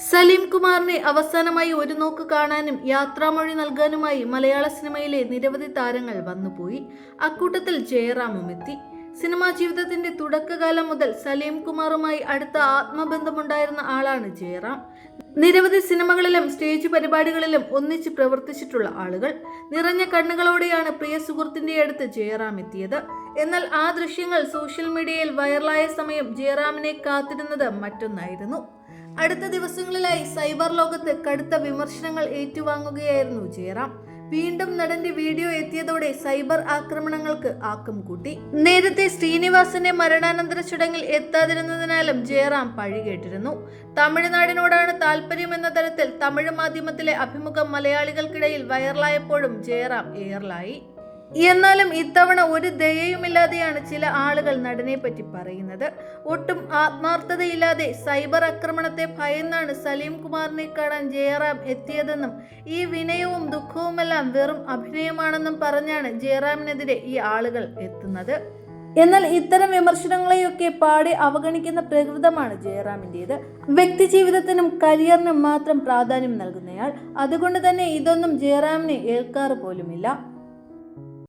സലീം കുമാറിനെ അവസാനമായി ഒരു നോക്ക് കാണാനും യാത്രാമൊഴി നൽകാനുമായി മലയാള സിനിമയിലെ നിരവധി താരങ്ങൾ വന്നുപോയി. അക്കൂട്ടത്തിൽ ജയറാമും എത്തി. സിനിമാ ജീവിതത്തിന്റെ തുടക്കകാലം മുതൽ സലീം കുമാറുമായി അടുത്ത ആത്മബന്ധമുണ്ടായിരുന്ന ആളാണ് ജയറാം. നിരവധി സിനിമകളിലും സ്റ്റേജ് പരിപാടികളിലും ഒന്നിച്ച് പ്രവർത്തിച്ചിട്ടുള്ള ആളുകൾ. നിറഞ്ഞ കണ്ണുകളോടെയാണ് പ്രിയ സുഹൃത്തിന്റെ അടുത്ത് ജയറാം എത്തിയത്. എന്നാൽ ആ ദൃശ്യങ്ങൾ സോഷ്യൽ മീഡിയയിൽ വൈറലായ സമയം ജയറാമിനെ കാത്തിരുന്നത് മറ്റൊന്നായിരുന്നു. അടുത്ത ദിവസങ്ങളിലായി സൈബർ ലോകത്ത് കടുത്ത വിമർശനങ്ങൾ ഏറ്റുവാങ്ങുകയായിരുന്നു ജയറാം. വീണ്ടും നടന്റെ വീഡിയോ എത്തിയതോടെ സൈബർ ആക്രമണങ്ങൾക്ക് ആക്കം കൂട്ടി. നേരത്തെ ശ്രീനിവാസന്റെ മരണാനന്തര ചടങ്ങിൽ എത്താതിരുന്നതിനാലും ജയറാം പഴികേട്ടിരുന്നു. തമിഴ്നാടിനോടാണ് താല്പര്യമെന്ന തരത്തിൽ തമിഴ് മാധ്യമത്തിലെ അഭിമുഖം മലയാളികൾക്കിടയിൽ വൈറലായപ്പോഴും ജയറാം എയറിലായി. എന്നാലും ഇത്തവണ ഒരു ദയയുമില്ലാതെയാണ് ചില ആളുകൾ നടനെ പറ്റി പറയുന്നത്. ഒട്ടും ആത്മാർത്ഥതയില്ലാതെ സൈബർ ആക്രമണത്തെ ഭയന്നാണ് സലീം കുമാറിനെ കാണാൻ ജയറാം എത്തിയതെന്നും ഈ വിനയവും ദുഃഖവുമെല്ലാം വെറും അഭിനയമാണെന്നും പറഞ്ഞാണ് ജയറാമിനെതിരെ ഈ ആളുകൾ എത്തുന്നത്. എന്നാൽ ഇത്തരം വിമർശനങ്ങളെയൊക്കെ പാടെ അവഗണിക്കുന്ന പ്രകൃതമാണ് ജയറാമിൻ്റേത്. വ്യക്തി ജീവിതത്തിനും കരിയറിനും മാത്രം പ്രാധാന്യം നൽകുന്നയാൾ. അതുകൊണ്ട് തന്നെ ഇതൊന്നും ജയറാമിനെ ഏൽക്കാറ് പോലുമില്ല.